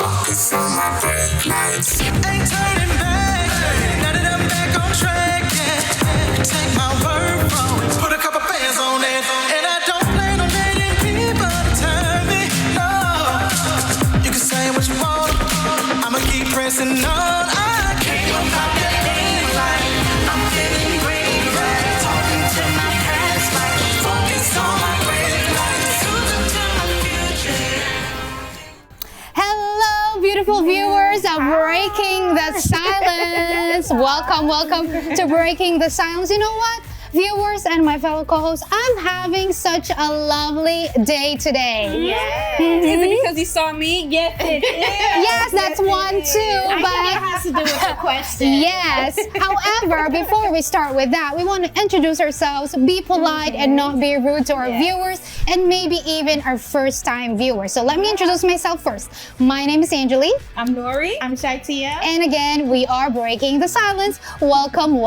Focus on my brake lights. Ain't turning back. Now that I'm back on track, yeah. Take my word from it. Put a couple bands on it. And I don't plan on letting people turn me. No. You can say what you want. I'ma keep pressing on. I can't go pop that thing like I'm feeling green. Right? Talking to my past like focus on my brake lights. Cruising to my future. Hello, beautiful viewers of Breaking the Silence. Welcome to Breaking the Silence. You know what? Viewers and my fellow co-hosts, I'm having such a lovely day today. Yes. Mhm. Is it because you saw me? Yes, it is. Yes, that's one too. I But think it has to do with the question. yes. However, before we start with that, we want to introduce ourselves, be polite and not be rude to our viewers, and maybe even our first-time viewers. So let me introduce myself first. My name is Angeli. I'm Nori. I'm Shaitia. And again, we are Breaking the Silence. Welcome.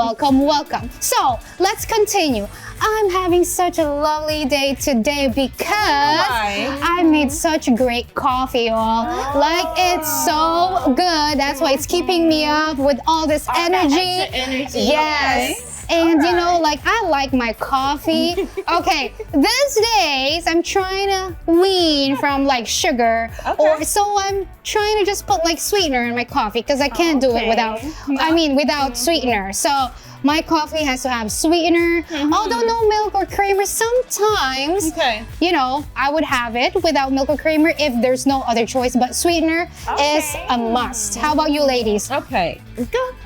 So, let's continue. I'm having such a lovely day today because I made such great coffee, y'all. Like, it's so good. That's why it's keeping me up with all this energy. Yes. Okay. And you know, like, I like my coffee. Okay, these days I'm trying to wean from like sugar, or so I'm trying to just put like sweetener in my coffee because I can't do it without sweetener. So my coffee has to have sweetener, although no milk or creamer. Sometimes, you know, I would have it without milk or creamer if there's no other choice, but sweetener is a must. How about you ladies? Okay.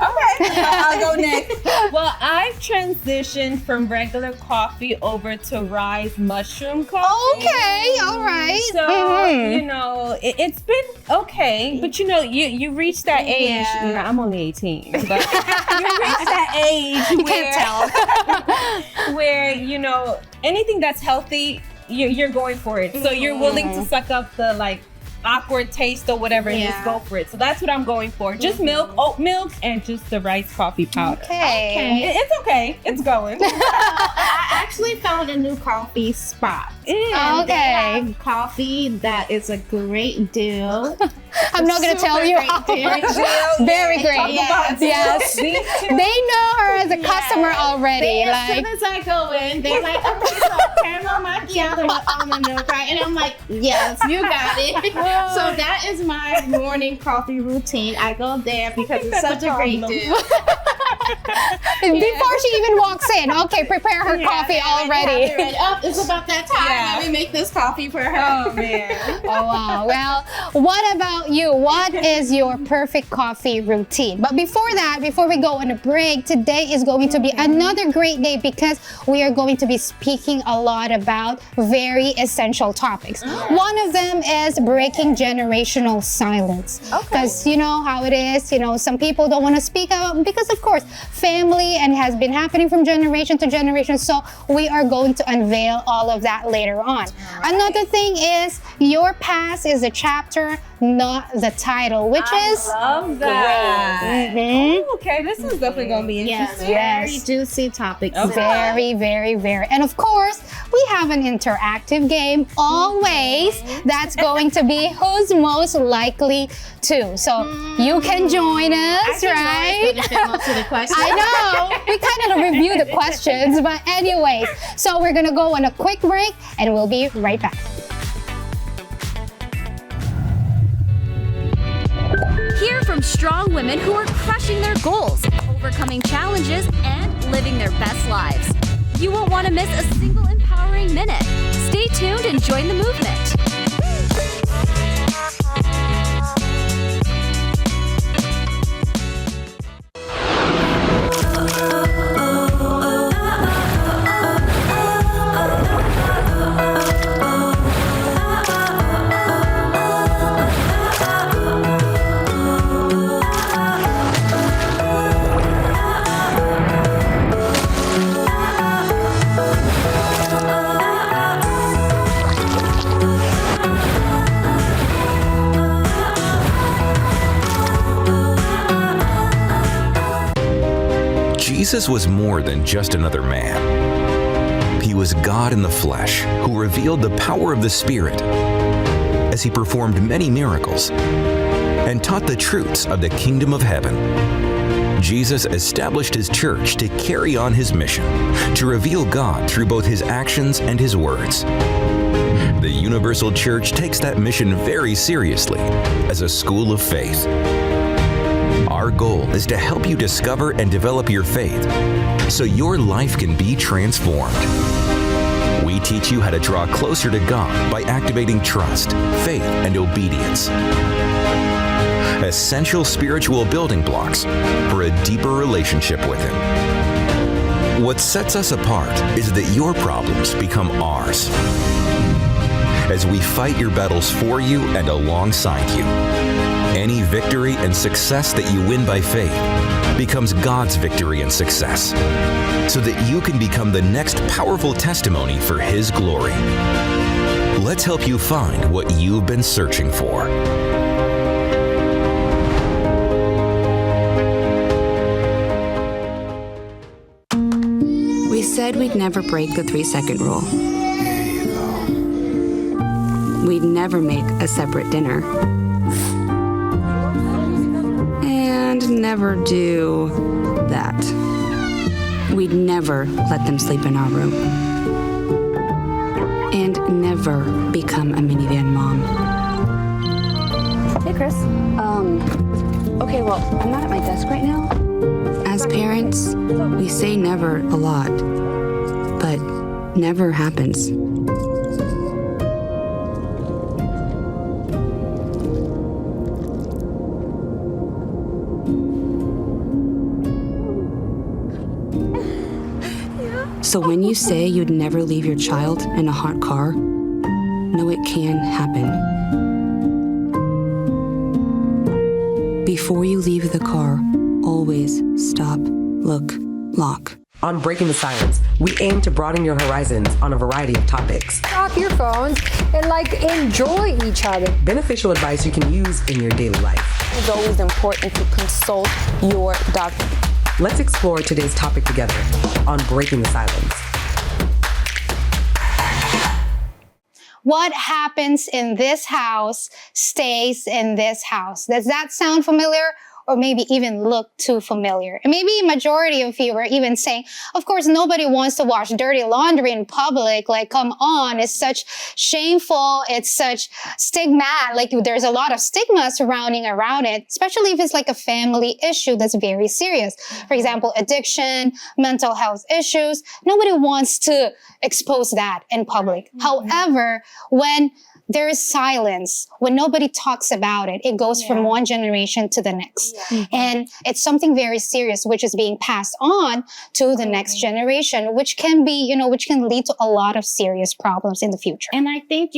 I'll go next. Well, I've transitioned from regular coffee over to Rise mushroom coffee. Okay, all right. So, you know, it's been okay, but you know, you reach that age. No, I'm only 18, but you reach that age You can't tell. where, you know, anything that's healthy, you're going for it. So you're willing to suck up the like awkward taste or whatever and just go for it. So that's what I'm going for. Just milk, oat milk, and just the rice coffee powder. Okay. It's okay. It's going. I actually found a new coffee spot. They have coffee that is a great deal. I'm not gonna tell you how. Very great. Yes. They know her as a customer already. As soon Like, as I go in, they're like, okay, so caramel macchiato with almond milk, right? And I'm like, yes, you got it. So that is my morning coffee routine. I go there because it's such a great deal. before she even walks in, okay, prepare her coffee already. It's about that time that we make this coffee for her. Oh man. Oh wow. Well, what about you? What is your perfect coffee routine? But before that, before we go on a break, today is going to be another great day because we are going to be speaking a lot about very essential topics. One of them is breaking generational silence. Because you know how it is, you know, some people don't want to speak out because of course, family and has been happening from generation to generation. So we are going to unveil all of that later on. Another thing is your past is a chapter, not the title, which is Love that. Mhm. Okay, this is definitely gonna be interesting. Very juicy topics. Very, very, very. And of course, we have an interactive game always that's going to be who's most likely to. So you can join us, right? I know. We kind of review the questions, but anyways. So we're going to go on a quick break and we'll be right back. Hear from strong women who are crushing their goals, overcoming challenges, and living their best lives. You won't want to miss a single empowering minute. Stay tuned and join the movement. Jesus was more than just another man. He was God in the flesh who revealed the power of the Spirit as he performed many miracles. and taught the truths of the kingdom of heaven. Jesus established his church to carry on his mission, to reveal God through both his actions and his words. The Universal Church takes that mission very seriously as a school of faith. Our goal is to help you discover and develop your faith so your life can be transformed. We teach you how to draw closer to God by activating trust, faith, and obedience. Essential spiritual building blocks for a deeper relationship with Him. What sets us apart is that your problems become ours. As we fight your battles for you and alongside you, any victory and success that you win by faith becomes God's victory and success, so that you can become the next powerful testimony for His glory. Let's help you find what you've been searching for. We said we'd never break the 3-second rule. We'd never make a separate dinner. And never do that. We'd never let them sleep in our room. And never become a minivan mom. Hey, Chris. Okay, well, I'm not at my desk right now. As parents, we say never a lot, but never happens. So when you say you'd never leave your child in a hot car, know it can happen. Before you leave the car, always stop, look, lock. On Breaking the Silence, we aim to broaden your horizons on a variety of topics. Off your phones and enjoy each other. Beneficial advice you can use in your daily life. It's always important to consult your doctor. Let's explore today's topic together on Breaking the Silence. What happens in this house stays in this house. Does that sound familiar? Or maybe even look too familiar. And maybe a majority of you are even saying, of course, nobody wants to wash dirty laundry in public. Come on, it's such shameful. It's such stigma. There's a lot of stigma surrounding around it, especially if it's a family issue that's very serious. For example, addiction, mental health issues. Nobody wants to expose that in public. However, when there is silence, when nobody talks about it, it goes from one generation to the next. And it's something very serious, which is being passed on to the next generation, which can be, which can lead to a lot of serious problems in the future. And I think,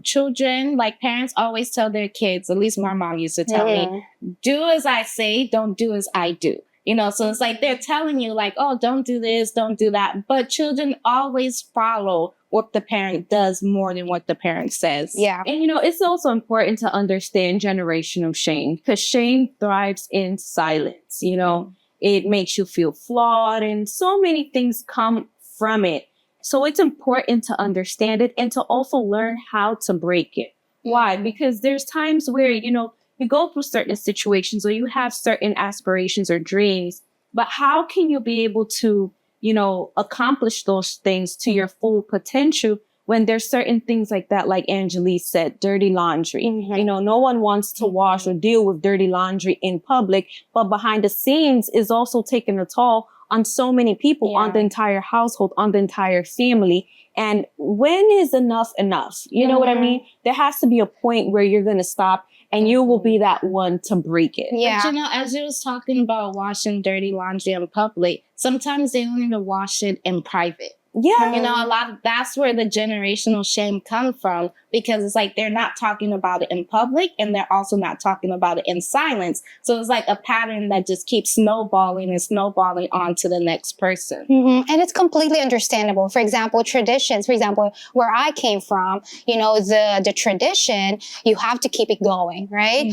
children, parents always tell their kids, at least my mom used to tell me, do as I say, don't do as I do. So it's they're telling you oh, don't do this, don't do that. But children always follow what the parent does more than what the parent says. Yeah. And, it's also important to understand generational shame, because shame thrives in silence. It makes you feel flawed and so many things come from it. So it's important to understand it and to also learn how to break it. Why? Because there's times where, you go through certain situations or you have certain aspirations or dreams, but how can you be able to, accomplish those things to your full potential when there's certain things like that, like Angeli said, dirty laundry. No one wants to wash or deal with dirty laundry in public, but behind the scenes is also taking a toll on so many people, on the entire household, on the entire family. And when is enough enough? You know what I mean? There has to be a point where you're going to stop and you will be that one to break it. Yeah. But as you was talking about washing dirty laundry in public, sometimes they don't even wash it in private. Yeah. That's where the generational shame comes from, because it's they're not talking about it in public and they're also not talking about it in silence. So it's a pattern that just keeps snowballing and snowballing on to the next person. And it's completely understandable. For example, traditions, where I came from, the tradition, you have to keep it going, right?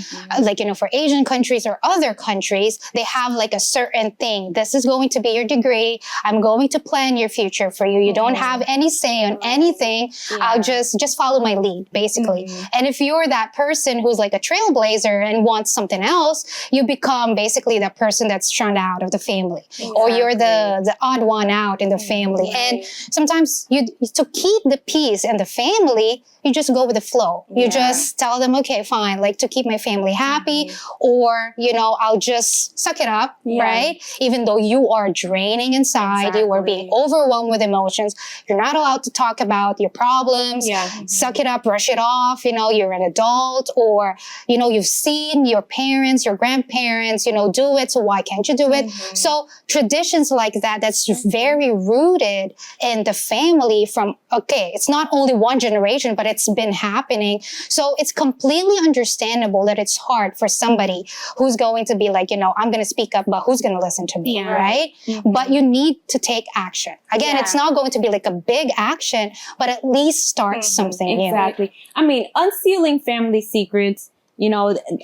For Asian countries or other countries, they have a certain thing. This is going to be your degree. I'm going to plan your future for for you. You don't have any say on anything. I'll just follow my lead, basically. And if you're that person who's like a trailblazer and wants something else, you become basically that person that's shunned out of the family, or you're the odd one out in the family. And sometimes to keep the peace in the family, you just go with the flow. You just tell them, okay, fine, like to keep my family happy, or, I'll just suck it up, right? Even though you are draining inside, you are being overwhelmed with emotions. You're not allowed to talk about your problems. Suck it up, brush it off. You're an adult, or, you've seen your parents, your grandparents, do it. So why can't you do it? So traditions like that, that's very rooted in the family from, it's not only one generation, but it's been happening. So it's completely understandable that it's hard for somebody who's going to be like, I'm going to speak up, but who's going to listen to me, right? But you need to take action. Again, it's not going to be like a big action, but at least start something new. Exactly. I mean, unsealing family secrets,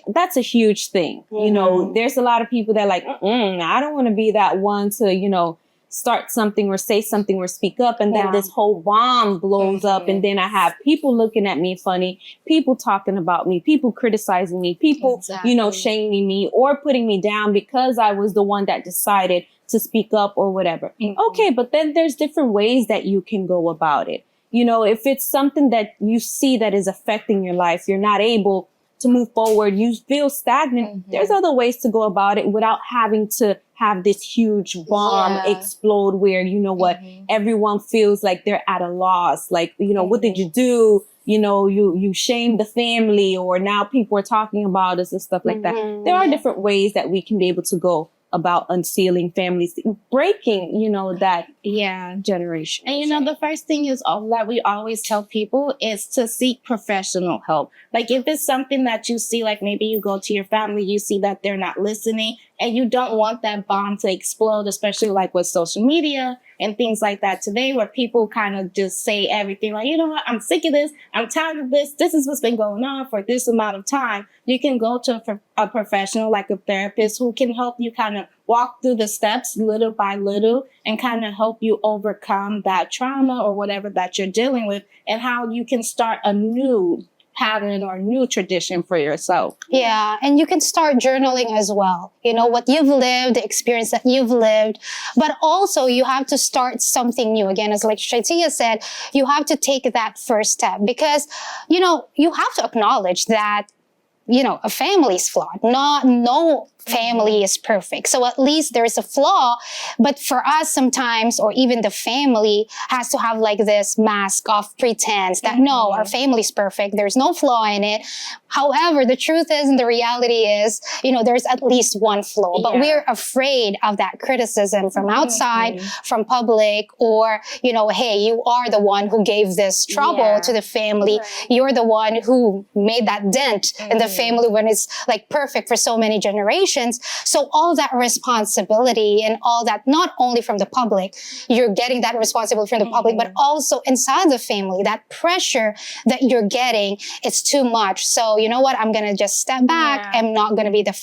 that's a huge thing. There's a lot of people that are like, I don't want to be that one to, start something or say something or speak up, and then this whole bomb blows up, and then I have people looking at me funny, people talking about me, people criticizing me, people, shaming me or putting me down because I was the one that decided to speak up or whatever. Okay, but then there's different ways that you can go about it. If it's something that you see that is affecting your life, you're not able to move forward, you feel stagnant, there's other ways to go about it without having to have this huge bomb explode where, everyone feels like they're at a loss. Like, what did you do? You shamed the family, or now people are talking about us and stuff like that. There are different ways that we can be able to go about unsealing families, breaking, that generation. And the first thing is that we always tell people is to seek professional help. Like if it's something that you see, like maybe you go to your family, you see that they're not listening, and you don't want that bomb to explode, especially like with social media and things like that today, where people kind of just say everything like, what, I'm sick of this, I'm tired of this, this is what's been going on for this amount of time. You can go to a professional like a therapist who can help you kind of walk through the steps little by little and kind of help you overcome that trauma or whatever that you're dealing with, and how you can start a new pattern or new tradition for yourself. Yeah, and you can start journaling as well. What you've lived, the experience that you've lived, but also you have to start something new. Again, as like Shaitia said, you have to take that first step, because, you have to acknowledge that, a family is flawed. No family is perfect. So at least there's a flaw. But for us sometimes, or even the family has to have like this mask of pretense that no, our family's perfect. There's no flaw in it. However, the truth is, and the reality is, there's at least one flaw, but we're afraid of that criticism from outside, from public, or, hey, you are the one who gave this trouble to the family. You're the one who made that dent in the family when it's like perfect for so many generations. So all that responsibility and all that, not only from the public, you're getting that responsibility from the public, but also inside the family, that pressure that you're getting, it's too much. So you know what? I'm going to just step back. I'm not going to be the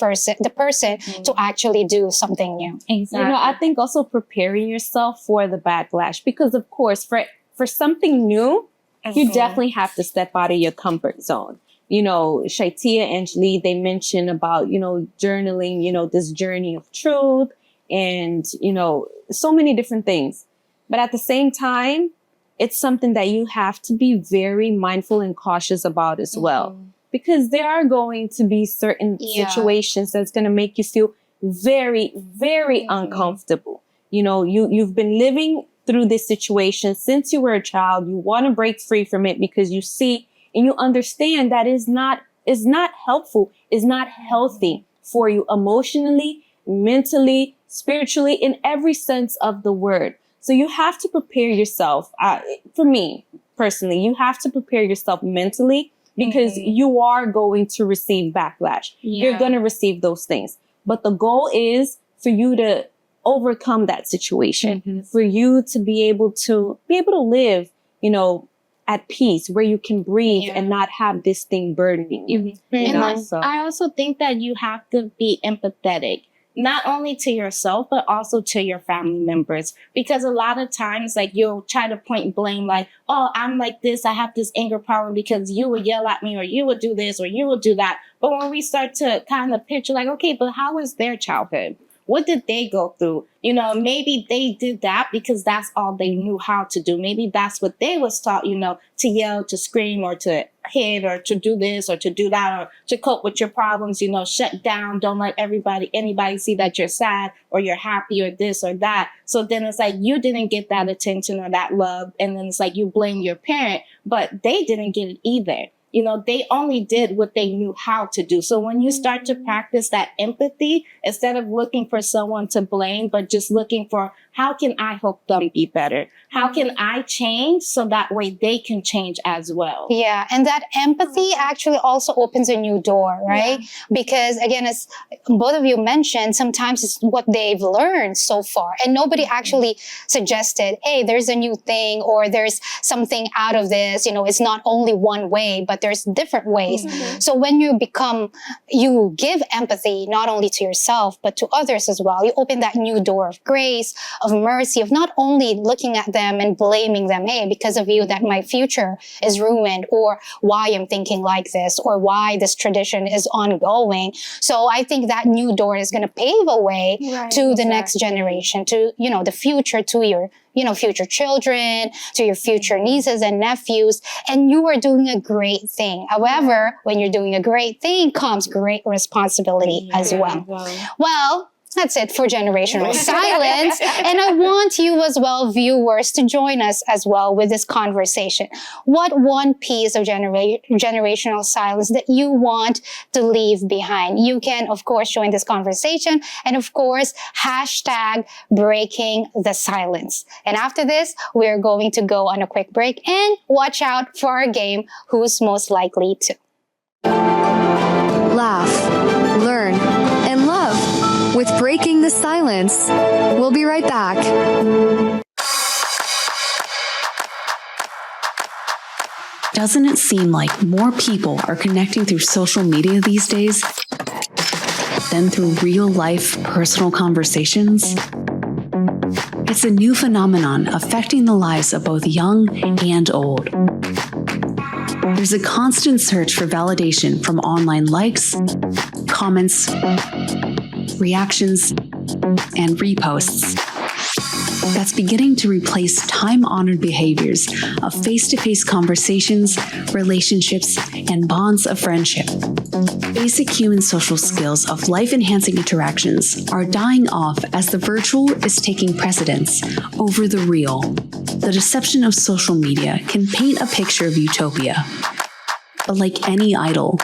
person to actually do something new. Exactly. I think also preparing yourself for the backlash, because of course, for something new, you definitely have to step out of your comfort zone. Shaitia, Angeli, they mentioned about, journaling, this journey of truth and, so many different things. But at the same time, it's something that you have to be very mindful and cautious about as well, because there are going to be certain situations that's going to make you feel very, very uncomfortable. You've been living through this situation since you were a child. You want to break free from it because you see and you understand that is not helpful, is not healthy for you emotionally, mentally, spiritually, in every sense of the word. So you have to prepare yourself. For me personally, you have to prepare yourself mentally, because you are going to receive backlash. You're going to receive those things. But the goal is for you to overcome that situation, for you to be able to live, at peace, where you can breathe and not have this thing burdening you. I also think that you have to be empathetic. not only to yourself, but also to your family members. Because a lot of times, like, you'll try to point blame, like, oh, I'm like this, I have this anger problem because you would yell at me, or you would do this, or you would do that. But when we start to kind of picture, like, okay, but how was their childhood? What did they go through? You know, maybe they did that because that's all they knew how to do. Maybe that's what they was taught, you know, to yell, to scream, or to hit, or to do this, or to do that, or to cope with your problems, you know, shut down. Don't let anybody see that you're sad or you're happy or this or that. So then it's like you didn't get that attention or that love. And then it's like you blame your parent, but they didn't get it either. You know, they only did what they knew how to do. So when you start to practice that empathy, instead of looking for someone to blame, but just looking for, how can I help them be better? How can I change so that way they can change as well? Yeah, and that empathy actually also opens a new door, right? Yeah. Because again, as both of you mentioned, sometimes it's what they've learned so far, and nobody actually suggested, hey, there's a new thing, or there's something out of this. You know, it's not only one way, but there's different ways. Mm-hmm. So when you give empathy not only to yourself, but to others as well, you open that new door of grace, of mercy, of not only looking at them and blaming them, hey, because of you that my future is ruined, or why I'm thinking like this, or why this tradition is ongoing. So I think that new door is going to pave a way to the next generation, to, you know, the future, to your, you know, future children, to your future nieces and nephews, and you are doing a great thing. However, when you're doing a great thing comes great responsibility as well. Well, that's it for Generational Silence. And I want you as well, viewers, to join us as well with this conversation. What one piece of generational silence that you want to leave behind? You can, of course, join this conversation. And of course, hashtag breaking the silence. And after this, we're going to go on a quick break and watch out for our game, Who's Most Likely To. Laugh, learn, and love with Breaking the Silence. We'll be right back. Doesn't it seem like more people are connecting through social media these days than through real-life personal conversations? It's a new phenomenon affecting the lives of both young and old. There's a constant search for validation from online likes, comments, reactions, and reposts that's beginning to replace time-honored behaviors of face-to-face conversations, relationships, and bonds of friendship. Basic human social skills of life-enhancing interactions are dying off as the virtual is taking precedence over the real. The deception of social media can paint a picture of utopia. But like any idol,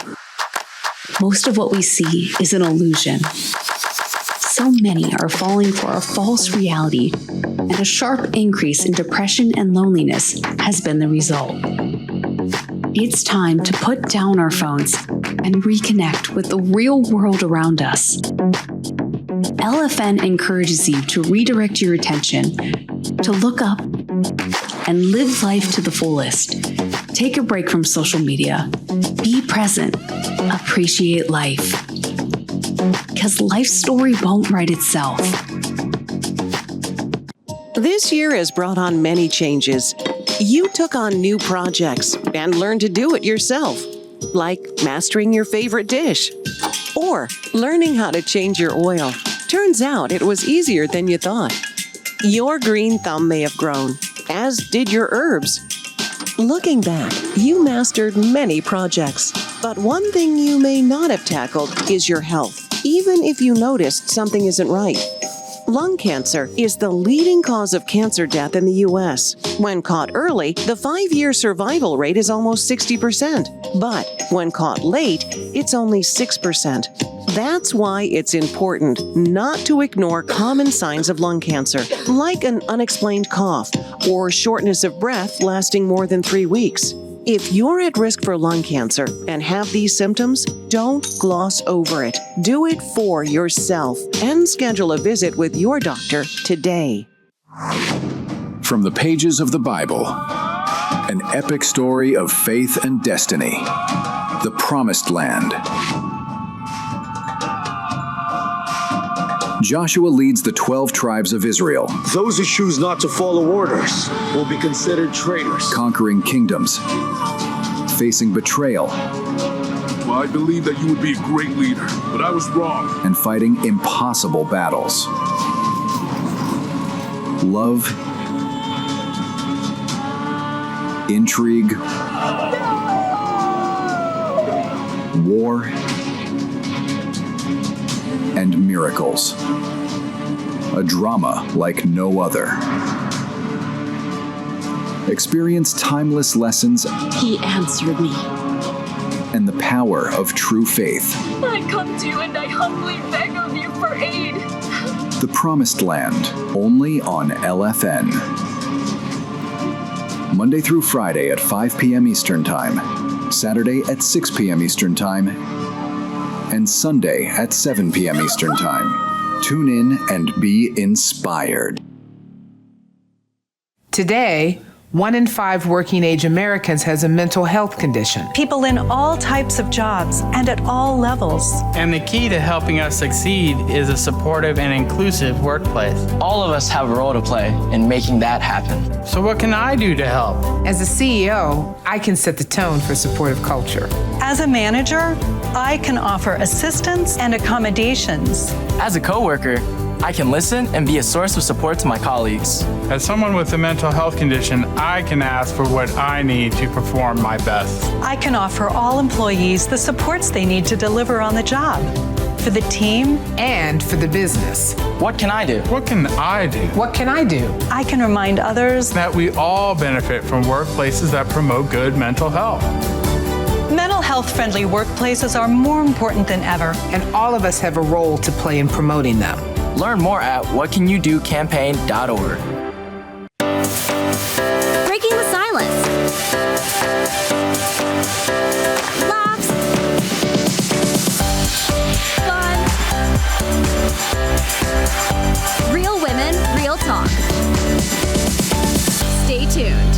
most of what we see is an illusion. So many are falling for a false reality, and a sharp increase in depression and loneliness has been the result. It's time to put down our phones and reconnect with the real world around us. LFN encourages you to redirect your attention, to look up, and live life to the fullest. Take a break from social media. Be present. Appreciate life. Because life's story won't write itself. This year has brought on many changes. You took on new projects and learned to do it yourself, like mastering your favorite dish or learning how to change your oil. Turns out it was easier than you thought. Your green thumb may have grown, as did your herbs. Looking back, you mastered many projects, but one thing you may not have tackled is your health, even if you noticed something isn't right. Lung cancer is the leading cause of cancer death in the U.S. When caught early, the 5-year survival rate is almost 60%. But when caught late, it's only 6%. That's why it's important not to ignore common signs of lung cancer, like an unexplained cough or shortness of breath lasting more than 3 weeks. If you're at risk for lung cancer and have these symptoms, don't gloss over it. Do it for yourself and schedule a visit with your doctor today. From the pages of the Bible, an epic story of faith and destiny, the Promised Land. Joshua leads the 12 tribes of Israel, Those who choose not to follow orders will be considered traitors. conquering kingdoms, facing betrayal, Well, I believe that you would be a great leader, but I was wrong. and fighting impossible battles. Love, intrigue, war, and miracles. A drama like no other. Experience timeless lessons He answered me. and the power of true faith. I come to you and I humbly beg of you for aid. The Promised Land, only on LFN. Monday through Friday at 5 p.m. Eastern Time, Saturday at 6 p.m. Eastern Time, and Sunday at 7 p.m. Eastern Time. Tune in and be inspired. Today, 1 in 5 working-age Americans has a mental health condition. People in all types of jobs and at all levels. And the key to helping us succeed is a supportive and inclusive workplace. All of us have a role to play in making that happen. So what can I do to help? As a CEO, I can set the tone for supportive culture. As a manager, I can offer assistance and accommodations. As a coworker, I can listen and be a source of support to my colleagues. As someone with a mental health condition, I can ask for what I need to perform my best. I can offer all employees the supports they need to deliver on the job, for the team and for the business. What can I do? What can I do? What can I do? I can remind others that we all benefit from workplaces that promote good mental health. Mental health-friendly workplaces are more important than ever. And all of us have a role to play in promoting them. Learn more at whatcanyoudocampaign.org. Breaking the silence. Laughs. Fun. Real women, real talk. Stay tuned.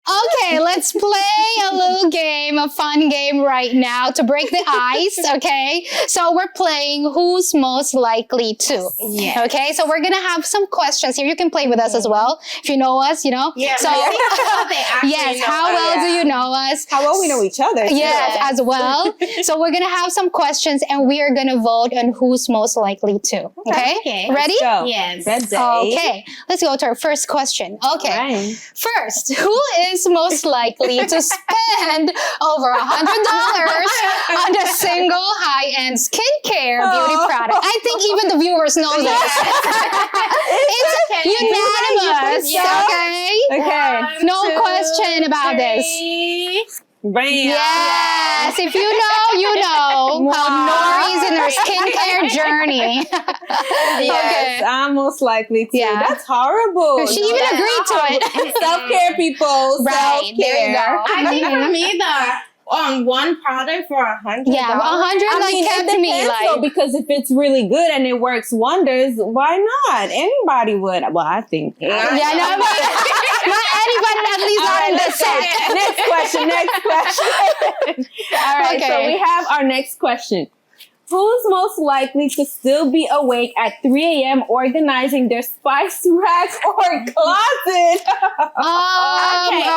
Okay, let's play a little game, a fun game right now to break the ice, okay? So we're playing Who's Most Likely To. Yeah. Okay, so we're gonna have some questions here. You can play with us as well. If you know us, you know? Yeah, So, yes, how well do you know us? How well we know each other. too. Yes, as well. So we're gonna have some questions and we are gonna vote on who's most likely to. Okay? Ready? Go. Yes. Okay, let's go to our first question. Okay, Right. first, who is most likely to spend over $100 on a single high-end skincare beauty product? I think even the viewers know this. It's unanimous. Okay. No question about this. Bam. Yes, if you know, you know how Nori's in her skincare journey. Yes, I'm most likely to. Yeah. That's horrible. She even agreed to it. Self-care, people. Right, there you go. I think for me, on one product for $100. Yeah, 100 kept me like. Because if it's really good and it works wonders, why not? Anybody would. Well, I think. Yeah, no, not anybody, at least not in the set. Next question. All right, so we have our next question. Who's most likely to still be awake at 3 a.m. organizing their spice rack or closet?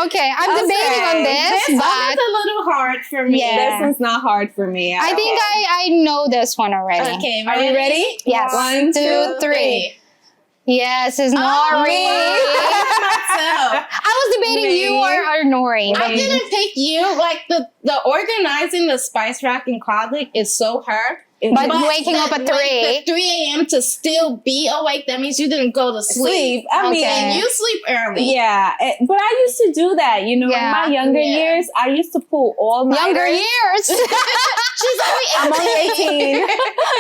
Okay. I'm debating on this, This but one is a little hard for me. Yeah. This one's not hard for me. I think I know this one already. Okay, Are you ready? Yes. 1, 2, 3. Yes, it's Nori. I was debating you or Nori. I didn't pick you. Like the organizing the spice rack and closet is so hard. But waking up at 3. The 3 a.m. to still be awake, that means you didn't go to sleep. I mean, and you sleep early. Yeah, but I used to do that. You know, in my younger years, I used to pull all nighters. Younger years? She's I'm only 18.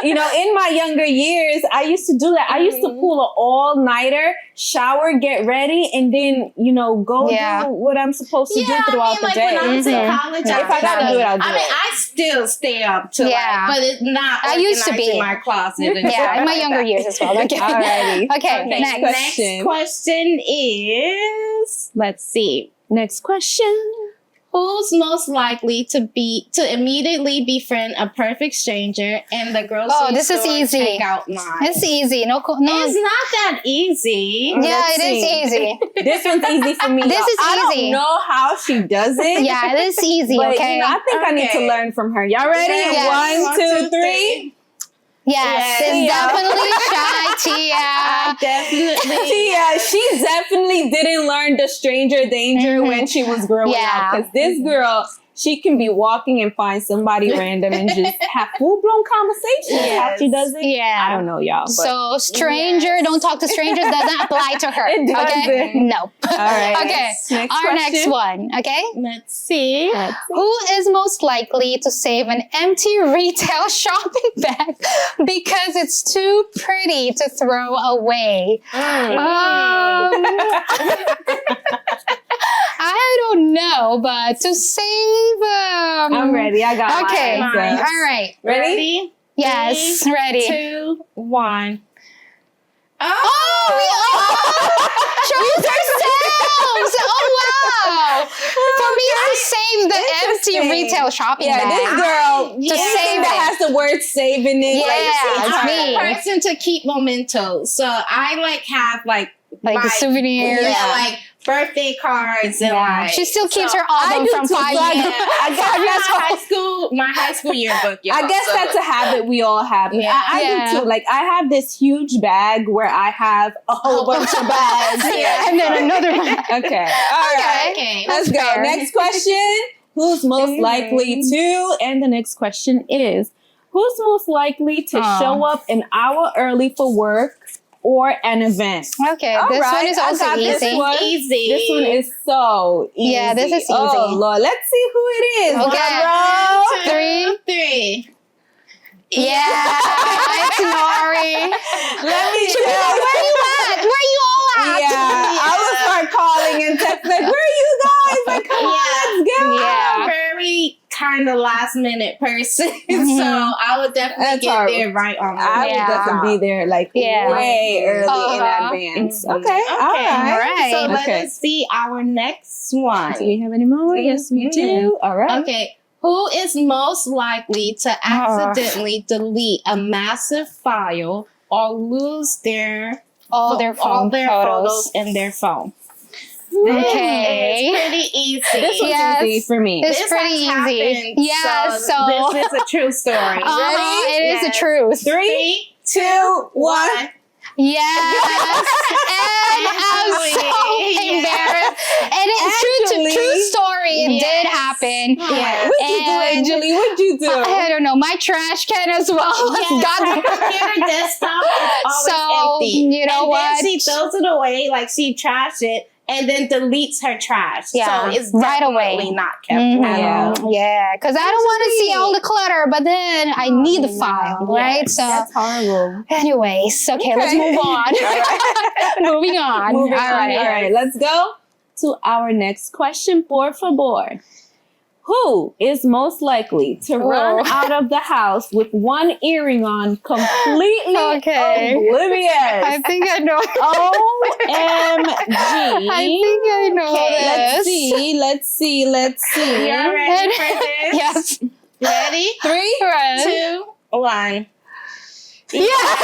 You know, in my younger years, I used to do that. I used to pull an all-nighter, shower, get ready, and then, you know, go do what I'm supposed to do throughout the day. When I was in college, if I gotta do it, I'll do it. I mean, I still stay up to but it's not. I used to be in my closet. And in my younger years as well. Okay. Alrighty. Okay. Next question is, let's see. Next question. Who's most likely to immediately befriend a perfect stranger in the grocery this store is easy. checkout line? It's easy. No. It's not that easy. Yeah, it is easy. This one's easy for me. This is I easy. don't know how she does it. Yeah, it is easy. But, Okay. I think I need to learn from her. Y'all ready? Yes. 1, 2, 3. Yes, it's definitely shy, Tia. Definitely. Tia, she definitely didn't learn the stranger danger when she was growing up. Because this girl, she can be walking and find somebody random and just have full-blown conversations. How she does it? Yeah. I don't know, y'all. But So stranger, don't talk to strangers doesn't apply to her. It doesn't. Okay? No. All right. Okay. Next Our question. next one. Okay. Let's see. Who is most likely to save an empty retail shopping bag because it's too pretty to throw away? I don't know, but to save. I'm ready. I got Okay. mine. All right. Ready? Yes. 3, ready. 2, 1. Oh, we all chose ourselves. Oh wow! For me, it's to save the empty retail shopping bag. This girl, to save that it. has the word "save" in it. Yeah, I'm the person to keep mementos, so I have the souvenirs. Yeah, like birthday cards and she still keeps her album from 5 years. My high school yearbook. Y'all, I guess that's a habit we all have. Yeah. I do too. Like I have this huge bag where I have a whole bunch of bags. And then another bag. Okay. All right. Okay. Let's go. fair. Next question. Who's most likely to? And the next question is, who's most likely to show up an hour early for work or an event? Okay, All this right, one is I also got this easy. one. Easy. This one is so easy. Yeah, this is easy. Oh Lord, let's see who it is. Okay. Drum roll. 3. Yeah, it's Nori. Let me She'll be like, where you at? Where you all at? Yeah, I will start calling and text like, where are you guys? Like, come on, let's go. I'm a very kind of last minute person, so I would definitely get there right on time. I would definitely be there like way early in advance. Okay, all right. So let us see our next one. Do you have any more? Yes, we do. All right. Okay. Who is most likely to accidentally delete a massive file or lose all their photos in their phone? Okay. It's pretty easy. This one's easy for me. It's pretty easy. Yeah, so this is a true story. Ready? It is the truth. 3, 2, 1. Yes. And I'm so embarrassed. And it's true story. It did happen. Yeah. What'd you do, Angeli? What'd you do? I don't know. My trash can as well. Her computer desktop is always empty. You know what? Then she throws it away, like she trashed it, and then deletes her trash. Yeah, so it's right definitely away. not kept at all. Yeah, because I don't want to see all the clutter, but then I need the file, right? So that's horrible. anyways, okay, let's move on. Moving on. All right. Let's go to our next question, por favor. Who is most likely to run out of the house with one earring on, completely oblivious? I think I know. OMG. I think I know this. Let's see. You ready for this? Yes. Ready? 3, 2, 1. Yes.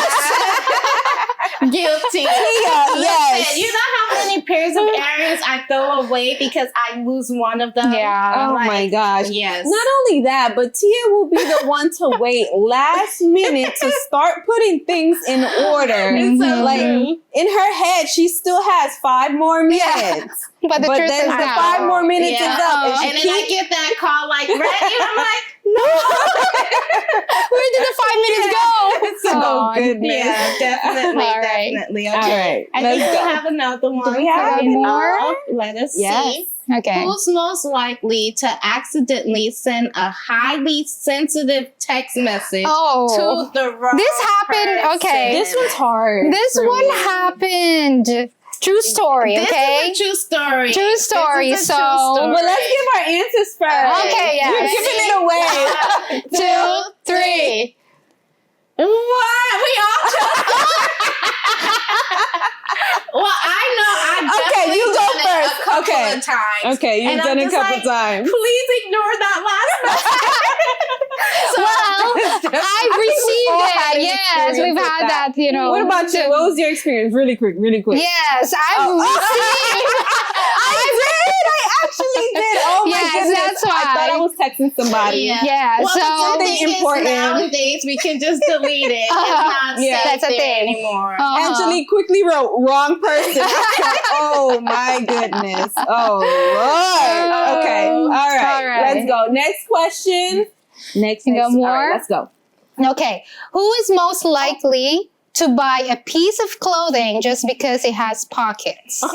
Guilty. Yes. You know how many pairs of earrings I throw away because I lose one of them? Yeah. Oh my gosh. Yes. Not only that, but Tia will be the one to wait last minute to start putting things in order. Like in her head, she still has 5 more minutes. But the truth then is the now. 5 more minutes is up. And then I get that call like, ready? And I'm like, no. Where did the 5 minutes go? Oh, goodness. Yeah, definitely. All right. Definitely. Okay. All right. I think we have another one. Do we have coming more? up. Let us see. Okay. Who's most likely to accidentally send a highly sensitive text message to the wrong This happened. person? Okay. This one's hard. This one happened. True story, okay? This is a true story. True story. This is a So, true story. Well, let's give our answers first. Okay, yeah. You're giving it away. 2, 3. What? We all chose. Well, I know I Okay, you go done it first. a couple of times. Okay, you've done it a couple times. Please ignore that last message. I've received it. Yes, we've had that, you know. What about you? What was your experience? Really quick. Yes, I've received. I actually did. Oh my goodness. That's why. I thought I was texting somebody. Yeah. Well, So something important. Nowadays, we can just delete it. It's not that's a thing anymore. Angeli quickly wrote wrong person. Oh my goodness. Oh Lord. Okay. All right. Let's go. Next question. Next. You got more? All right, let's go. Okay. Who is most likely to buy a piece of clothing just because it has pockets? Just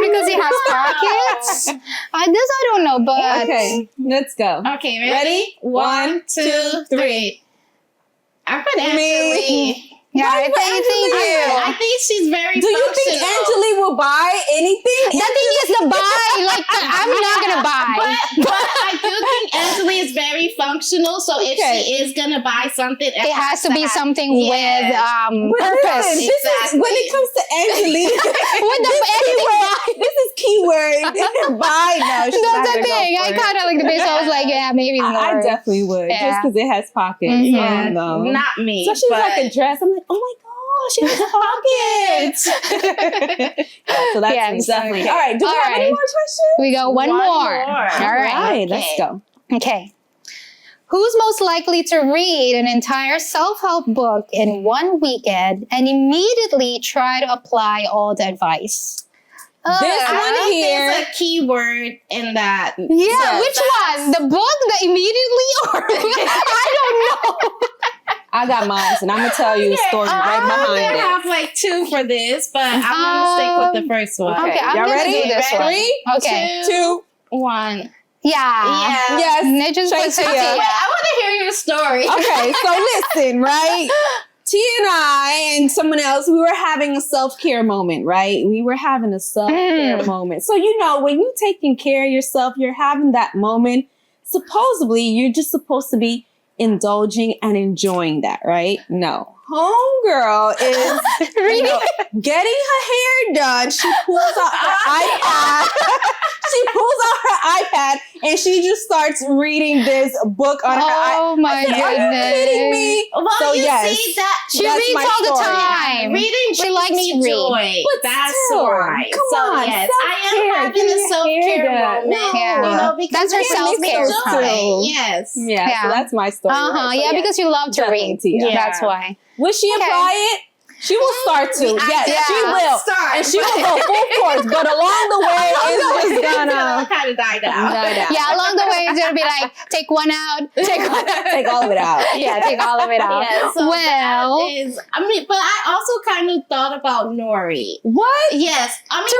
because it has pockets? I don't know, but... Okay, let's go. Okay, ready? 1, 2, 3. I put Angeli. Yeah, thank you. I think she's very Do you think Angeli will buy anything? The thing is the buy. Like, I'm not going to buy. But I do think Angeli is very functional. So if she is going to buy something, it has to be something with purpose. When it comes to Angeli, this is keyword. Buy. No, that's the thing. I kind of like the base. I was like, yeah, maybe it's not. I definitely would. Just because it has pockets. Yeah, no. not me. So she's like a dress. I'm like, oh my gosh, she has pockets. So that's definitely. All right, do we have any more questions? We got one more. All right, let's go. Okay. Who's most likely to read an entire self-help book in one weekend and immediately try to apply all the advice? This one here. There's a key word in that. Yeah, which one? The book, the immediately, or I don't know. I got mine, and I'm gonna tell you a story right behind it. I have like 2 for this, but I'm gonna stick with the first one. Okay, y'all ready? Do this one. 3, okay. 2, 1. Yeah. Yes. Just I want to hear your story. Okay, so listen, right? T and I and someone else, we were having a self-care moment, right? We were having a self-care moment. So, you know, when you're taking care of yourself, you're having that moment. Supposedly, you're just supposed to be indulging and enjoying that, right? No. Homegirl is getting her hair done. She pulls out her iPad. She pulls out her iPad and she just starts reading this book on her iPad. Oh my goodness. Are you kidding me? Well, so you yes, see that she reads all the time. Reading she likes me to joy. read. But that's why. Come on, yes, I am having a self-care moment. Yeah. You know, because that's her self-care time. Yes. Yeah, so that's my story. Right? So, because you love to read. Yeah. That's why. Will she apply it? She will start to. Yes, she will. And she will go full force. But along the way, it's just gonna kind of die down. Yeah, along the way, it's gonna be like, take one out, take one out. Take all of it out. Yeah, take all of it out. Yeah, so but I also kind of thought about Nori. What? Yes. I mean,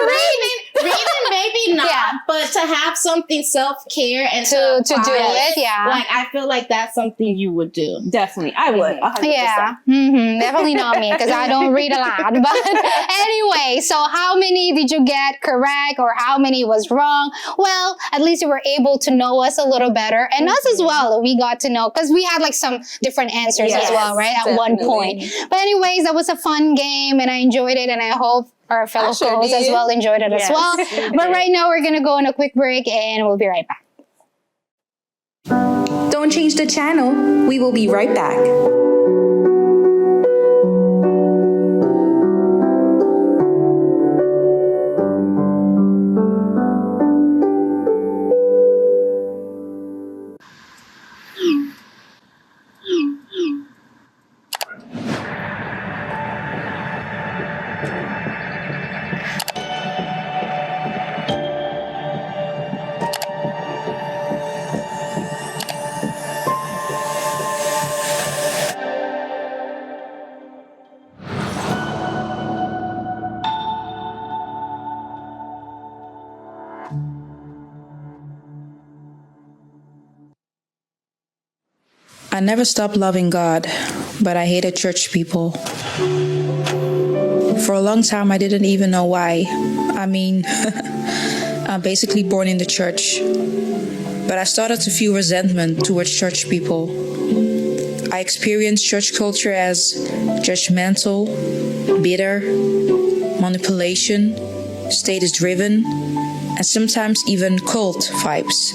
reading maybe not, but to have something self-care and to do it, like, I feel like that's something you would do. Definitely. I would. 100%. Yeah. Definitely not me, because I don't read a lot. But anyway, so how many did you get correct, or how many was wrong? Well, at least you were able to know us a little better, and us as well. We got to know, because we had like some different answers as well, right? At one point. But anyways, that was a fun game, and I enjoyed it, and I hope our fellow co-hosts as well enjoyed it as well. But right now, we're gonna go on a quick break, and we'll be right back. Don't change the channel. We will be right back. I never stopped loving God, but I hated church people. For a long time, I didn't even know why. I mean, I'm basically born in the church. But I started to feel resentment towards church people. I experienced church culture as judgmental, bitter, manipulation, status-driven, and sometimes even cult vibes.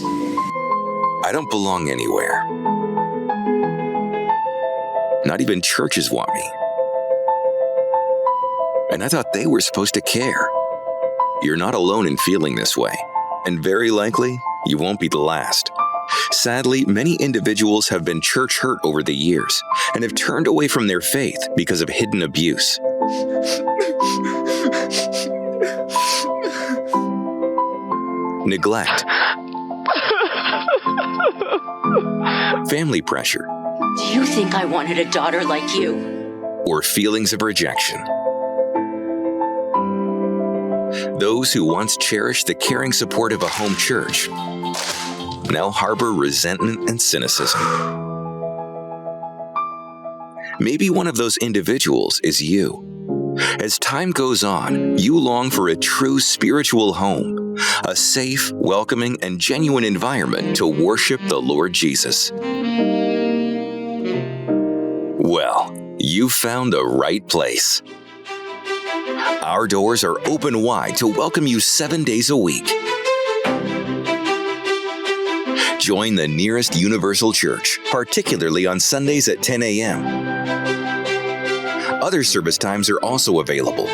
I don't belong anywhere. Not even churches want me. And I thought they were supposed to care. You're not alone in feeling this way, and very likely, you won't be the last. Sadly, many individuals have been church hurt over the years and have turned away from their faith because of hidden abuse. Neglect. Family pressure. Do you think I wanted a daughter like you? Or feelings of rejection. Those who once cherished the caring support of a home church now harbor resentment and cynicism. Maybe one of those individuals is you. As time goes on, you long for a true spiritual home, a safe, welcoming, and genuine environment to worship the Lord Jesus. Well, you found the right place. Our doors are open wide to welcome you 7 days a week. Join the nearest Universal Church, particularly on Sundays at 10 a.m. Other service times are also available.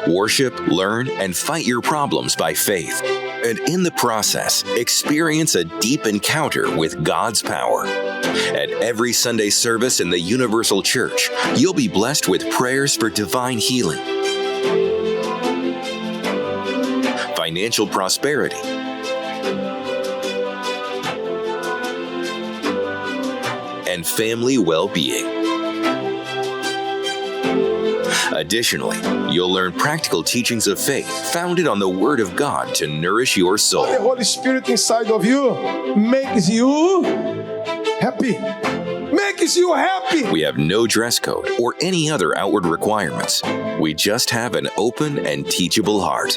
Worship, learn, and fight your problems by faith. And in the process, experience a deep encounter with God's power. At every Sunday service in the Universal Church, you'll be blessed with prayers for divine healing, financial prosperity, and family well-being. Additionally, you'll learn practical teachings of faith founded on the Word of God to nourish your soul. The Holy Spirit inside of you makes you happy. Makes you happy. We have no dress code or any other outward requirements. We just have an open and teachable heart.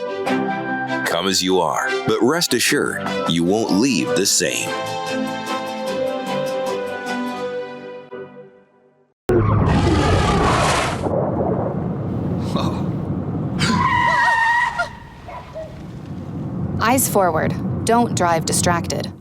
Come as you are, but rest assured, you won't leave the same. Eyes forward. Don't drive distracted.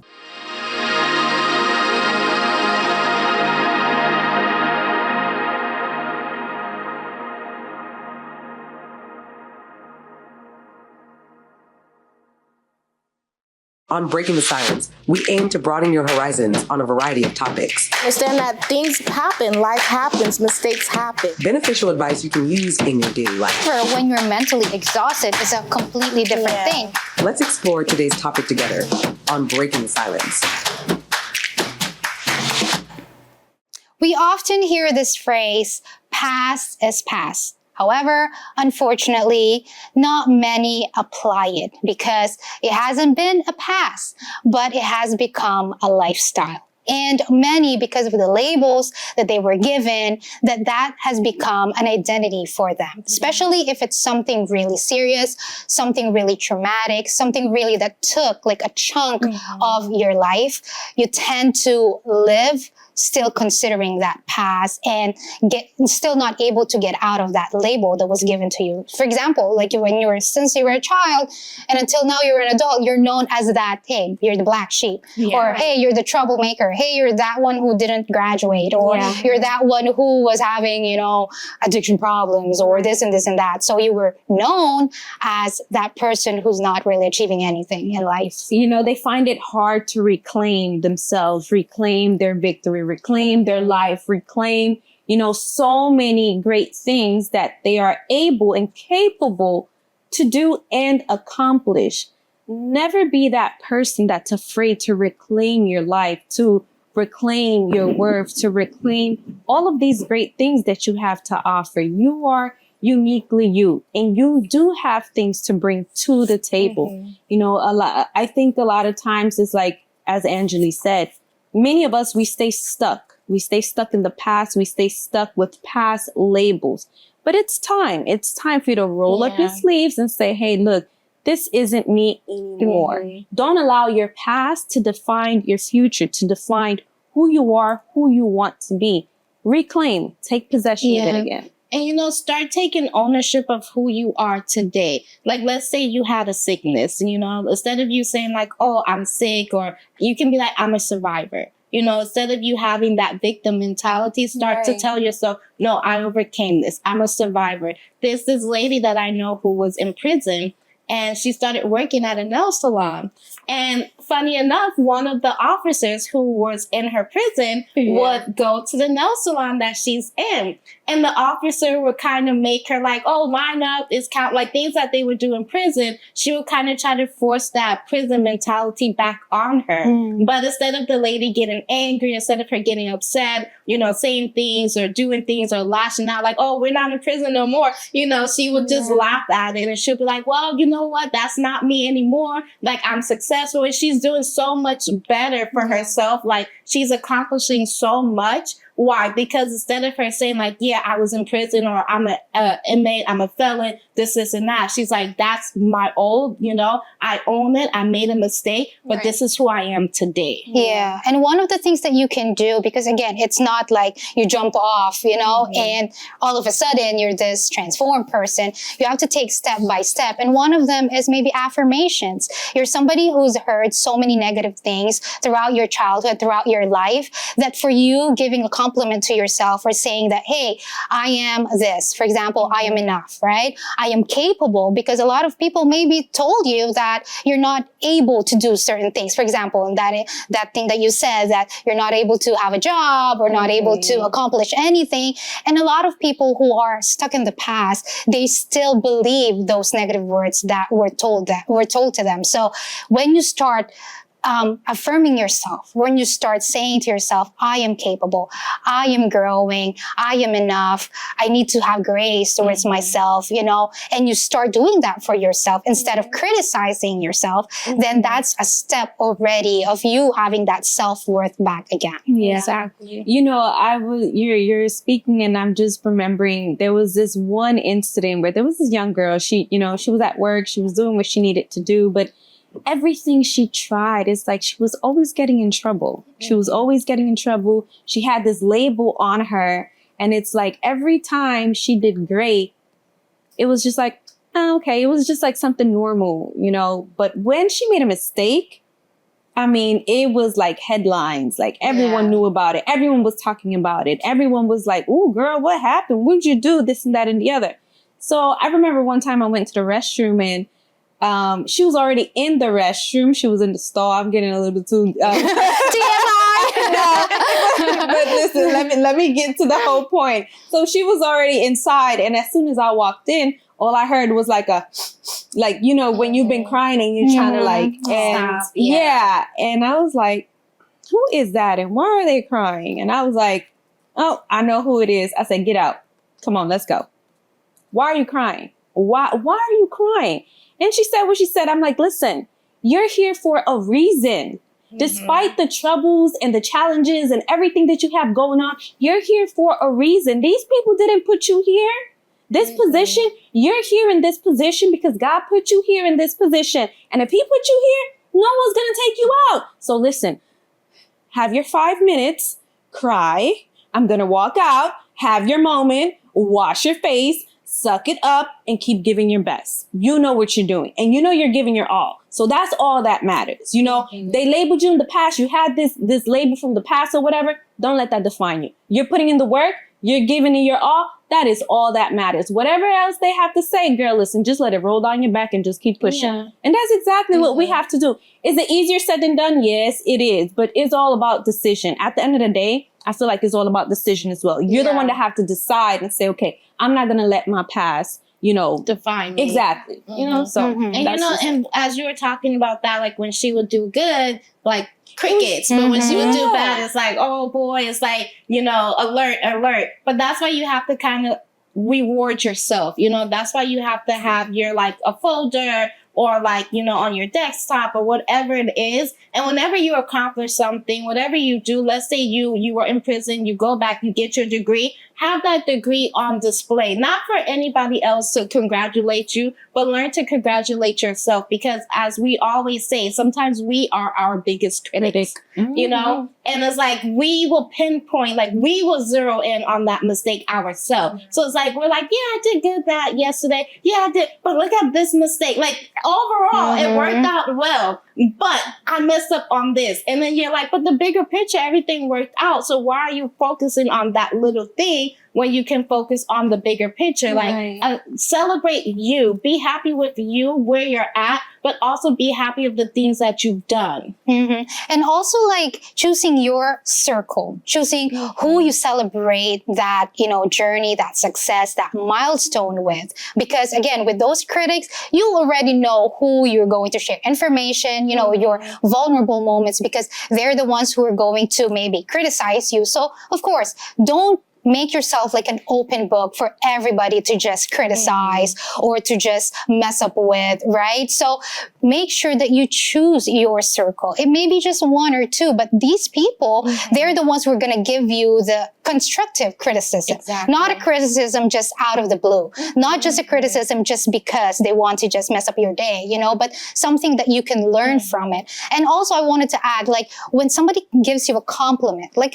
On Breaking the Silence, we aim to broaden your horizons on a variety of topics. Understand that things happen, life happens, mistakes happen. Beneficial advice you can use in your daily life. When you're mentally exhausted, it's a completely different thing. Let's explore today's topic together on Breaking the Silence. We often hear this phrase, past is past. However, unfortunately, not many apply it because it hasn't been a past, but it has become a lifestyle. And many, because of the labels that they were given, that has become an identity for them, especially if it's something really serious, something really traumatic, something really that took like a chunk of your life. You tend to live still considering that past and still not able to get out of that label that was given to you. For example, like since you were a child and until now you're an adult, you're known as that, hey, you're the black sheep, or hey, you're the troublemaker, hey, you're that one who didn't graduate, or you're that one who was having, addiction problems, or this and this and that. So you were known as that person who's not really achieving anything in life. They find it hard to reclaim themselves, reclaim their victory, reclaim their life, reclaim, so many great things that they are able and capable to do and accomplish. Never be that person that's afraid to reclaim your life, to reclaim your worth, to reclaim all of these great things that you have to offer. You are uniquely you, and you do have things to bring to the table. I think a lot of times it's like, as Angeli said, many of us, we stay stuck. We stay stuck in the past. We stay stuck with past labels. But it's time. It's time for you to roll up your sleeves and say, hey, look, this isn't me anymore. Don't allow your past to define your future, to define who you are, who you want to be. reclaim, take possession of it again. And, you know, start taking ownership of who you are today. Like, let's say you had a sickness, you know, instead of you saying like, oh, I'm sick, or you can be like, I'm a survivor. You know, instead of you having that victim mentality, start to tell yourself, no, I overcame this. I'm a survivor. There's this lady that I know who was in prison, and she started working at a nail salon. And funny enough, one of the officers who was in her prison would go to the nail salon that she's in. And the officer would kind of make her like, oh, line up, is count, like things that they would do in prison. She would kind of try to force that prison mentality back on her. But instead of the lady getting angry, instead of her getting upset, you know, saying things or doing things or lashing out like, oh, we're not in prison no more. You know, she would just laugh at it, and she'll be like, well, you know what? That's not me anymore. Like, I'm successful. And she's doing so much better for herself. Like, she's accomplishing so much. Why? Because instead of her saying like, yeah, I was in prison, or I'm a inmate, I'm a felon, this, and that. She's like, that's my old, you know, I own it. I made a mistake, but this is who I am today. Yeah. And one of the things that you can do, because again, it's not like you jump off, you know, and all of a sudden you're this transformed person. You have to take step by step. And one of them is maybe affirmations. You're somebody who's heard so many negative things throughout your childhood, throughout your life, that for you giving a compliment to yourself or saying that, hey, I am this. For example, I am enough, right? I am capable, because a lot of people maybe told you that you're not able to do certain things. For example, that thing that you said, that you're not able to have a job or not able to accomplish anything. And a lot of people who are stuck in the past, they still believe those negative words that were told to them. So when you start affirming yourself, when you start saying to yourself, I am capable, I am growing, I am enough, I need to have grace towards myself, you know, and you start doing that for yourself instead of criticizing yourself, then that's a step already of you having that self-worth back again. Yeah, exactly. You know, you're speaking, and I'm just remembering there was this one incident where there was this young girl. She was at work, she was doing what she needed to do, but everything she tried, it's like she was always getting in trouble. She was always getting in trouble. She had this label on her, and it's like every time she did great, it was just like, oh, okay, it was just like something normal, you know. But when she made a mistake, I mean, it was like headlines. Like everyone knew about it. Everyone was talking about it. Everyone was like, "Ooh, girl, what happened? What'd you do? This and that and the other." So I remember one time I went to the restroom, and she was already in the restroom. She was in the stall. I'm getting a little bit too TMI. But listen, let me get to the whole point. So she was already inside, and as soon as I walked in, all I heard was like you know, when you've been crying and you're trying to like, and and I was like, who is that, and why are they crying? And I was like, oh, I know who it is. I said, get out. Come on, let's go. Why are you crying? Why are you crying? And she said what she said. I'm like, listen, you're here for a reason. Despite the troubles and the challenges and everything that you have going on, you're here for a reason. These people didn't put you here. This position, you're here in this position because God put you here in this position. And if he put you here, no one's going to take you out. So listen, have your 5 minutes, cry. I'm going to walk out, have your moment, wash your face, suck it up, and keep giving your best. You know what you're doing, and you know you're giving your all. So that's all that matters. You know, they labeled you in the past. You had this label from the past or whatever. Don't let that define you. You're putting in the work. You're giving it your all. That is all that matters. Whatever else they have to say, girl, listen, just let it roll down your back and just keep pushing. Yeah. And that's exactly what we have to do. Is it easier said than done? Yes, it is. But it's all about decision. At the end of the day, I feel like it's all about decision as well. You're the one that have to decide and say, okay, I'm not going to let my past, you know, define me. Exactly. You know, so, and you know, and as you were talking about that, like when she would do good, like crickets, but when she would do bad, it's like, oh boy, it's like, you know, alert. But that's why you have to kind of reward yourself. You know, that's why you have to have your like a folder or like, you know, on your desktop or whatever it is. And whenever you accomplish something, whatever you do, let's say you were in prison, you go back, you get your degree, have that degree on display, not for anybody else to congratulate you, but learn to congratulate yourself, because as we always say, sometimes we are our biggest critics, you know? And it's like, we will pinpoint, like we will zero in on that mistake ourselves. So it's like, we're like, yeah, I did good that yesterday. Yeah, I did. But look at this mistake. Like overall, it worked out well, but I messed up on this. And then you're like, but the bigger picture, everything worked out. So why are you focusing on that little thing when you can focus on the bigger picture? Like, celebrate you, be happy with you, where you're at, but also be happy of the things that you've done. And also like choosing your circle, choosing who you celebrate that, you know, journey, that success, that milestone with. Because again, with those critics, you already know who you're going to share information, you know, your vulnerable moments, because they're the ones who are going to maybe criticize you. So of course, don't make yourself like an open book for everybody to just criticize or to just mess up with, right? So make sure that you choose your circle. It may be just one or two, but these people, they're the ones who are going to give you the constructive criticism, not a criticism just out of the blue, not just a criticism just because they want to just mess up your day, you know, but something that you can learn from it. And also I wanted to add, like when somebody gives you a compliment, like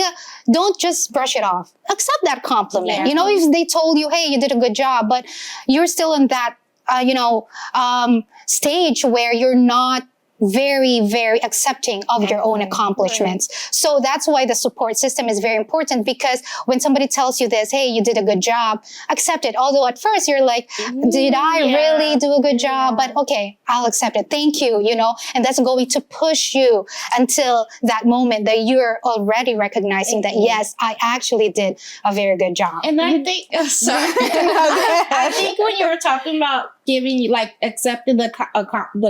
don't just brush it off. Accept that compliment. You know, if they told you, hey, you did a good job, but you're still in that, stage where you're not very, very accepting of your own accomplishments. So that's why the support system is very important, because when somebody tells you this, hey, you did a good job, accept it. Although at first you're like, did I really do a good job? But okay, I'll accept it. Thank you, you know, and that's going to push you until that moment that you're already recognizing that, yes, I actually did a very good job. And I think, I think when you were talking about giving, like accepting the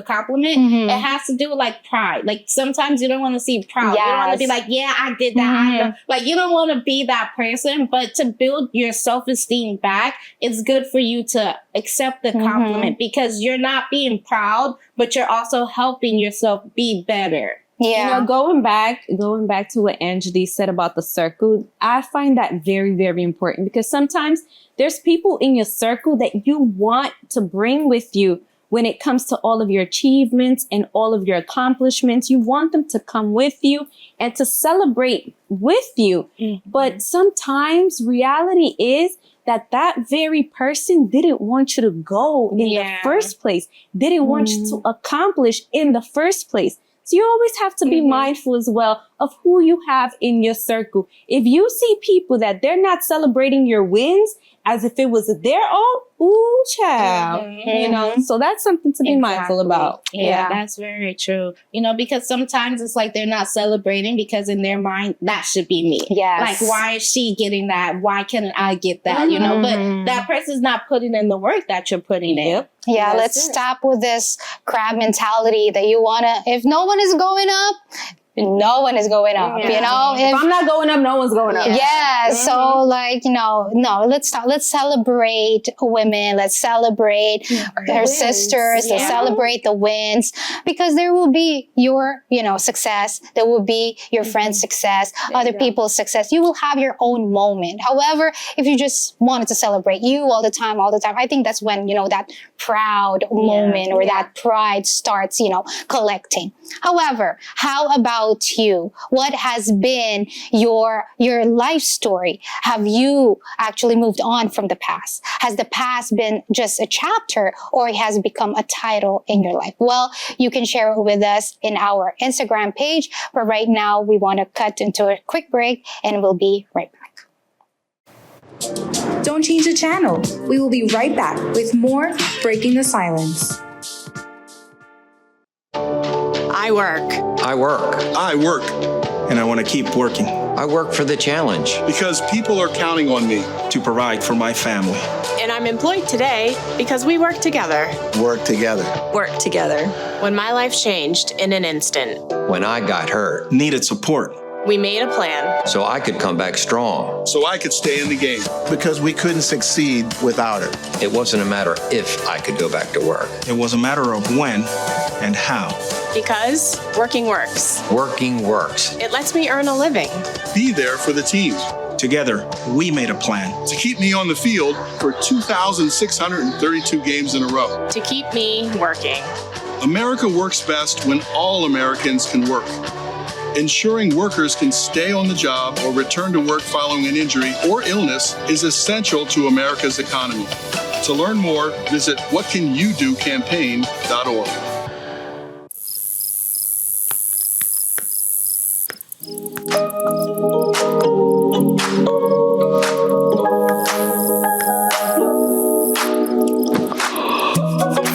compliment, it has to do with like pride. Like sometimes you don't want to see proud. You don't want to be like, yeah, I did that. I know. Like you don't want to be that person, but to build your self-esteem back, it's good for you to accept the compliment, because you're not being proud, but you're also helping yourself be better. You know, going back to what Angeli said about the circle, I find that very, very important, because sometimes there's people in your circle that you want to bring with you when it comes to all of your achievements and all of your accomplishments. You want them to come with you and to celebrate with you. But sometimes reality is that very person didn't want you to go in the first place, didn't want you to accomplish in the first place. So you always have to be mindful as well of who you have in your circle. If you see people that they're not celebrating your wins as if it was their own, ooh, child, you know, so that's something to be mindful about. Yeah, that's very true. You know, because sometimes it's like they're not celebrating because in their mind, that should be me. Like, why is she getting that? Why can't I get that? You know, but that person's not putting in the work that you're putting in. Yeah, let's stop with this crab mentality that you want to, if no one is going up, no one is going up, you know? If I'm not going up, no one's going up. So like, you know, no, let's celebrate women. Let's celebrate our sisters. Let's celebrate the wins, because there will be your, you know, success. There will be your friend's success, other people's success. You will have your own moment. However, if you just wanted to celebrate you all the time, I think that's when, you know, that proud moment or that pride starts, you know, collecting. However, how about you? What has been your life story? Have you actually moved on from the past? Has the past been just a chapter, or it has become a title in your life? Well, you can share it with us in our Instagram page, but right now we want to cut into a quick break and we'll be right back. Don't change the channel. We will be right back with more Breaking the Silence. I work. And I want to keep working. I work for the challenge. Because people are counting on me to provide for my family. And I'm employed today because we work together. Work together. Work together. When my life changed in an instant. When I got hurt. Needed support. We made a plan. So I could come back strong. So I could stay in the game. Because we couldn't succeed without it. It wasn't a matter if I could go back to work. It was a matter of when and how. Because working works. Working works. It lets me earn a living. Be there for the team. Together, we made a plan. To keep me on the field for 2,632 games in a row. To keep me working. America works best when all Americans can work. Ensuring workers can stay on the job or return to work following an injury or illness is essential to America's economy. To learn more, visit whatcanyoudocampaign.org.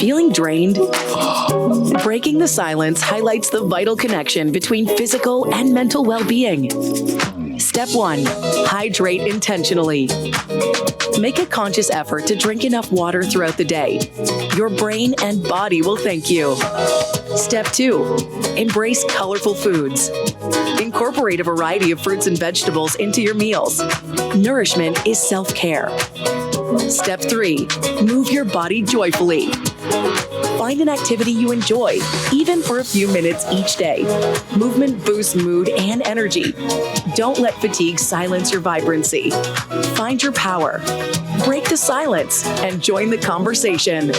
Feeling drained? Breaking the Silence highlights the vital connection between physical and mental well-being. Step 1, hydrate intentionally. Make a conscious effort to drink enough water throughout the day. Your brain and body will thank you. Step 2, embrace colorful foods. Incorporate a variety of fruits and vegetables into your meals. Nourishment is self-care. Step 3, move your body joyfully. Find an activity you enjoy, even for a few minutes each day. Movement boosts mood and energy. Don't let fatigue silence your vibrancy. Find your power. Break the silence and join the conversation.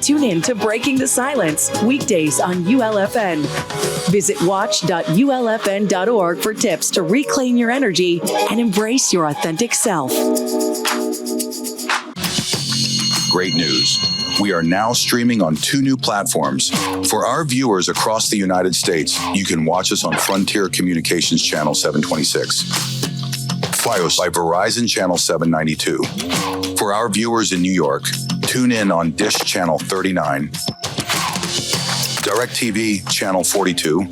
Tune in to Breaking the Silence, weekdays on ULFN. Visit watch.ulfn.org for tips to reclaim your energy and embrace your authentic self. Great news. We are now streaming on 2 new platforms. For our viewers across the United States, you can watch us on Frontier Communications Channel 726. Fios by Verizon Channel 792. For our viewers in New York, tune in on Dish Channel 39, DirecTV Channel 42,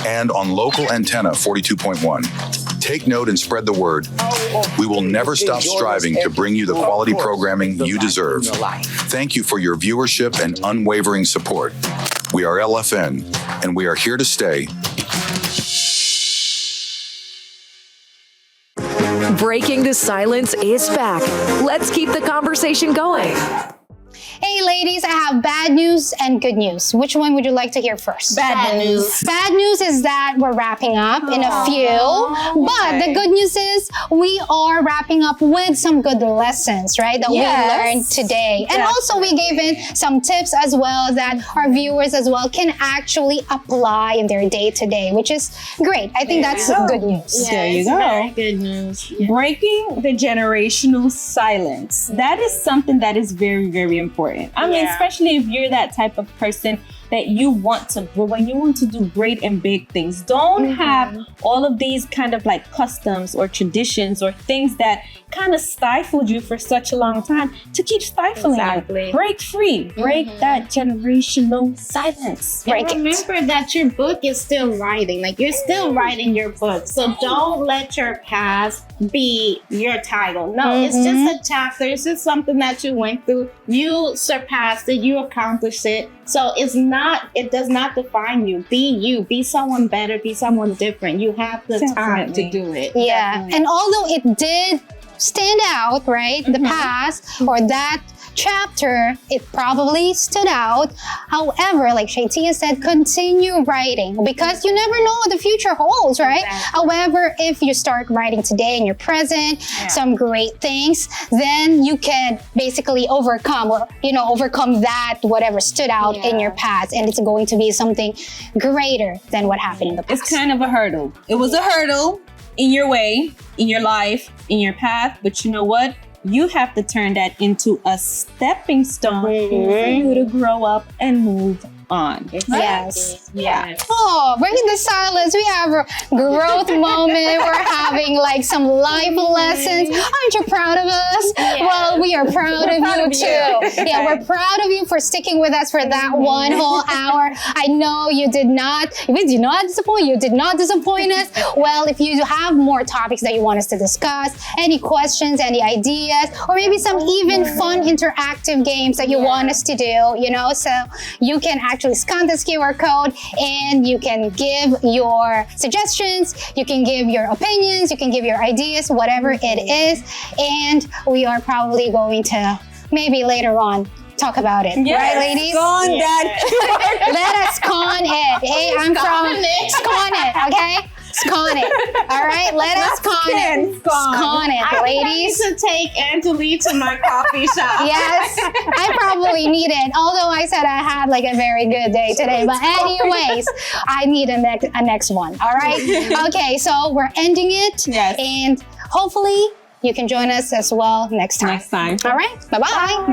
and on local antenna 42.1. Take note and spread the word. We will never stop striving to bring you the quality programming you deserve. Thank you for your viewership and unwavering support. We are LFN, and we are here to stay. Breaking the Silence is back. Let's keep the conversation going. Hey ladies, I have bad news and good news. Which one would you like to hear first? Bad news. Bad news is that we're wrapping up in a few, but the good news is we are wrapping up with some good lessons, right? That we learned today. And also we gave in some tips as well that our viewers as well can actually apply in their day-to-day, which is great. I think that's good news. There you go. Very good news. Yeah. Breaking the generational silence. That is something that is very, very important. I mean, especially if you're that type of person that you want to grow and you want to do great and big things. Don't have all of these kind of like customs or traditions or things that kind of stifled you for such a long time to keep stifling you. Break free. Break that generational silence. And remember that your book is still writing. Like, you're still writing your book. So don't let your past be your title. No, it's just a chapter. It's just something that you went through. You surpassed it. You accomplished it. So it does not define you. Be you. Be someone better. Be someone different. You have the time to do it. Yeah. Definitely. And although it did stand out, right? The past or that chapter, it probably stood out. However, like Shaitia said, continue writing because you never know what the future holds, right? However, if you start writing today in your present, some great things, then you can basically overcome that whatever stood out in your past, and it's going to be something greater than what happened in the past. It's kind of a hurdle. It was a hurdle in your way, in your life, in your path, but you know what? You have to turn that into a stepping stone for you to grow up and move on. Yes. Oh, breaking the silence. We have a growth moment. We're having like some life lessons. Aren't you proud of us? Well, we are proud of you too. Yeah, we're proud of you for sticking with us for that one whole hour. I know we did not disappoint you. Did not disappoint us. Well, if you have more topics that you want us to discuss, any questions, any ideas, or maybe some even fun interactive games that you want us to do, so you can actually scan this QR code and you can give your suggestions, you can give your opinions, you can give your ideas, whatever it is. And we are probably going to maybe later on talk about it. Yes. Right, ladies? Con that. Let us con it. Hey, I'm from Scon it, okay? Scon it. All right, let us con it. Scon it, ladies. I need to take Angeli to my coffee shop. Yes, I probably need it. Although I said I had like a very good day today, but anyways, I need a next one. All right. Okay, so we're ending it. Yes. And hopefully you can join us as well next time. Next time. All right. Bye-bye.